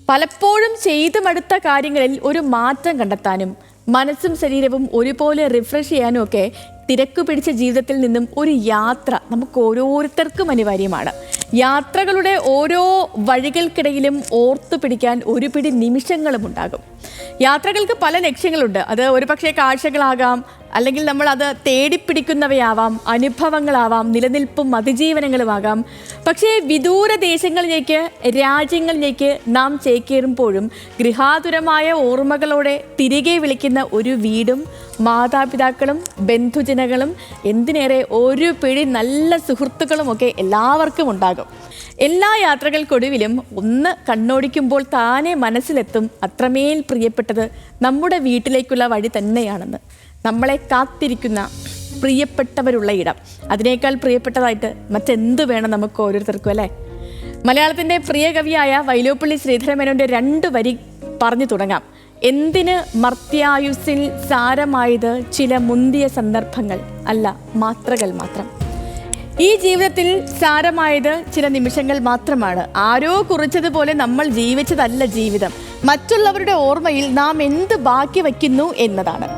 പലപ്പോഴും ചെയ്തു മടുത്ത കാര്യങ്ങളിൽ ഒരു മാറ്റം കണ്ടെത്താനും മനസ്സും ശരീരവും ഒരുപോലെ റിഫ്രഷ് ചെയ്യാനും ഒക്കെ തിരക്കു പിടിച്ച ജീവിതത്തിൽ നിന്നും ഒരു യാത്ര നമുക്ക് ഓരോരുത്തർക്കും അനിവാര്യമാണ്. യാത്രകളുടെ ഓരോ വഴികൾക്കിടയിലും ഓർത്തു പിടിക്കാൻ ഒരു പിടി നിമിഷങ്ങളും ഉണ്ടാകും. യാത്രകൾക്ക് പല ലക്ഷ്യങ്ങളുണ്ട്. അത് ഒരുപക്ഷെ കാഴ്ചകളാകാം, അല്ലെങ്കിൽ നമ്മൾ അത് തേടിപ്പിടിക്കുന്നവയാവാം, അനുഭവങ്ങളാവാം, നിലനിൽപ്പും അതിജീവനങ്ങളുമാകാം. പക്ഷേ വിദൂര ദേശങ്ങളിലേക്ക്, രാജ്യങ്ങളിലേക്ക് നാം ചേക്കേറുമ്പോഴും ഗൃഹാതുരമായ ഓർമ്മകളോടെ തിരികെ വിളിക്കുന്ന ഒരു വീടും മാതാപിതാക്കളും ബന്ധുജനങ്ങളും എന്തിനേറെ ഒരു പിടി നല്ല സുഹൃത്തുക്കളുമൊക്കെ എല്ലാവർക്കും ഉണ്ടാകും. എല്ലാ യാത്രകൾക്കൊടുവിലും ഒന്ന് കണ്ണോടിക്കുമ്പോൾ താനെ മനസ്സിലെത്തും അത്രമേൽ പ്രിയപ്പെട്ടത് നമ്മുടെ വീട്ടിലേക്കുള്ള വഴി തന്നെയാണെന്ന്. നമ്മളെ കാത്തിരിക്കുന്ന പ്രിയപ്പെട്ടവരുള്ള ഇടം, അതിനേക്കാൾ പ്രിയപ്പെട്ടതായിട്ട് മറ്റെന്ത് വേണം നമുക്ക് ഓരോരുത്തർക്കും, അല്ലേ? മലയാളത്തിൻ്റെ പ്രിയ കവിയായ വൈലോപ്പിള്ളി ശ്രീധരമേനോൻ്റെ 2 വരി പറഞ്ഞു തുടങ്ങാം. എന്തിന് മർത്യായുസ്സിൽ സാരമായത് ചില മുന്തിയ സന്ദർഭങ്ങൾ അല്ല മാത്രകൾ മാത്രം. ഈ ജീവിതത്തിൽ സാരമായത് ചില നിമിഷങ്ങൾ മാത്രമാണ്. ആരോ കുറിച്ചതുപോലെ നമ്മൾ ജീവിച്ചതല്ല ജീവിതം. മറ്റുള്ളവരുടെ ഓർമ്മയിൽ നാം എന്ത് ബാക്കി വയ്ക്കുന്നു എന്നതാണ്.